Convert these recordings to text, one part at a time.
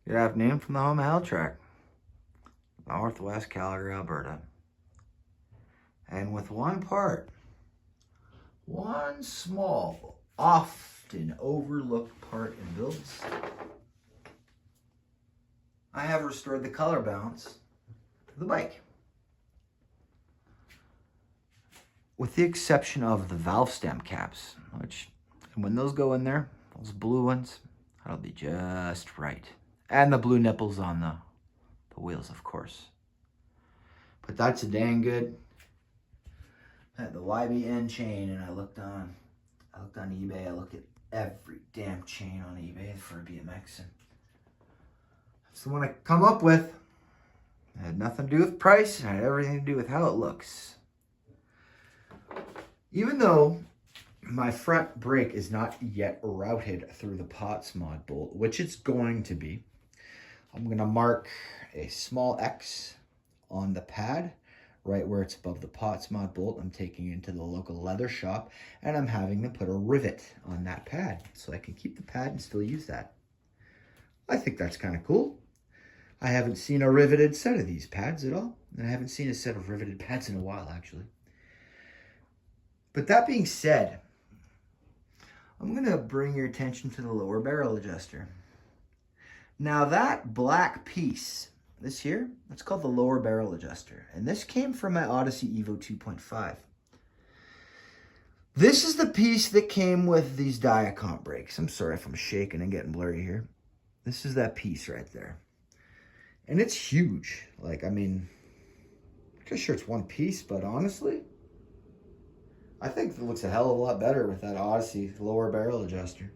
Good afternoon from the home of Hell Track, Northwest Calgary, Alberta. And with one small, often overlooked part in builds, I have restored the color balance to the bike. With the exception of the valve stem caps, which when those go in there, those blue ones, that'll be just right. And the blue nipples on the wheels, of course. But that's a dang good. I had the YBN chain, and I looked on eBay. I looked at every damn chain on eBay for a BMX, and that's the one I come up with. It had nothing to do with price, and it had everything to do with how it looks. Even though my front brake is not yet routed through the POTS mod bolt, which it's going to be, I'm going to mark a small X on the pad right where it's above the POTS mod bolt. I'm taking it into the local leather shop, and I'm having them put a rivet on that pad so I can keep the pad and still use that. I think that's kind of cool. I haven't seen a riveted set of these pads at all, and I haven't seen a set of riveted pads in a while, actually. But that being said, I'm going to bring your attention to the lower barrel adjuster. Now that black piece, this here, that's called the lower barrel adjuster. And this came from my Odyssey Evo 2.5. This is the piece that came with these Dyno brakes. I'm sorry if I'm shaking and getting blurry here. This is that piece right there. And it's huge. Like, I mean, I'm sure it's one piece, but honestly, I think it looks a hell of a lot better with that Odyssey lower barrel adjuster.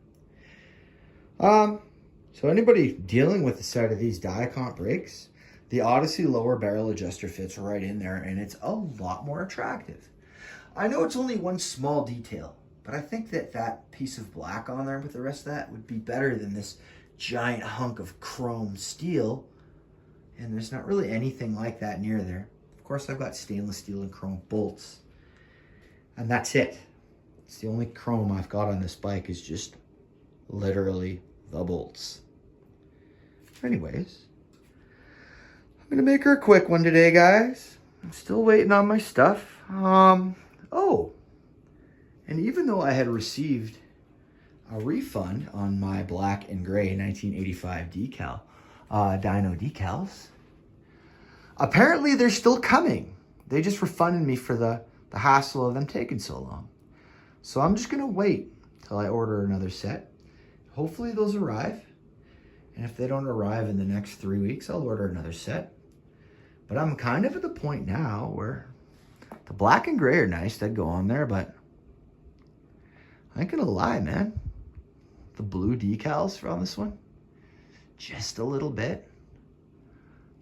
So anybody dealing with a set of these Dyno brakes, the Odyssey lower barrel adjuster fits right in there, and it's a lot more attractive. I know it's only one small detail, but I think that piece of black on there with the rest of that would be better than this giant hunk of chrome steel. And there's not really anything like that near there. Of course, I've got stainless steel and chrome bolts. And that's it. It's the only chrome I've got on this bike is just literally the bolts. Anyways, I'm gonna make her a quick one today, guys. I'm still waiting on my stuff. Oh, and even though I had received a refund on my black and gray 1985 decal, Dyno decals, apparently they're still coming. They just refunded me for the hassle of them taking so long. So I'm just gonna wait till I order another set. Hopefully those arrive. And if they don't arrive in the next 3 weeks, I'll order another set. But I'm kind of at the point now where the black and gray are nice, they'd go on there, but I ain't gonna lie, man. The blue decals on this one, just a little bit,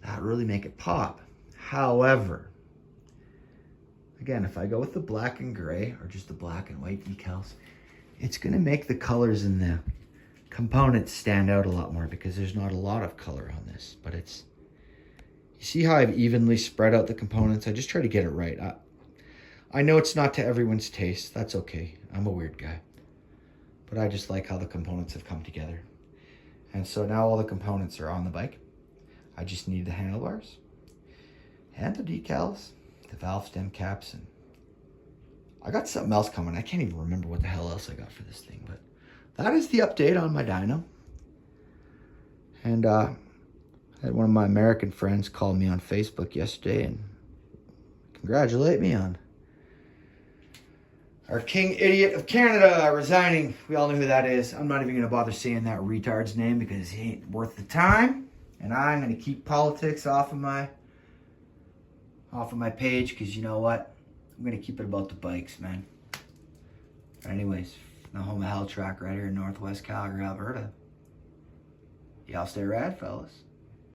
that really make it pop. However, again, if I go with the black and gray or just the black and white decals, it's gonna make the colors in the components stand out a lot more because there's not a lot of color on this, but it's, you see how I've evenly spread out the components? I just try to get it right. I know it's not to everyone's taste. That's okay. I'm a weird guy, but I just like how the components have come together. And so now all the components are on the bike. I just need the handlebars and the decals, the valve stem caps, and I got something else coming. I can't even remember what the hell else I got for this thing, but that is the update on my dyno. And I had one of my American friends call me on Facebook yesterday and congratulate me on our King Idiot of Canada resigning. We all know who that is. I'm not even going to bother saying that retard's name because he ain't worth the time. And I'm going to keep politics off of my page because you know what? I'm going to keep it about the bikes, man. But anyways, the home of Hell Track right here in Northwest Calgary, Alberta. Y'all stay rad, fellas.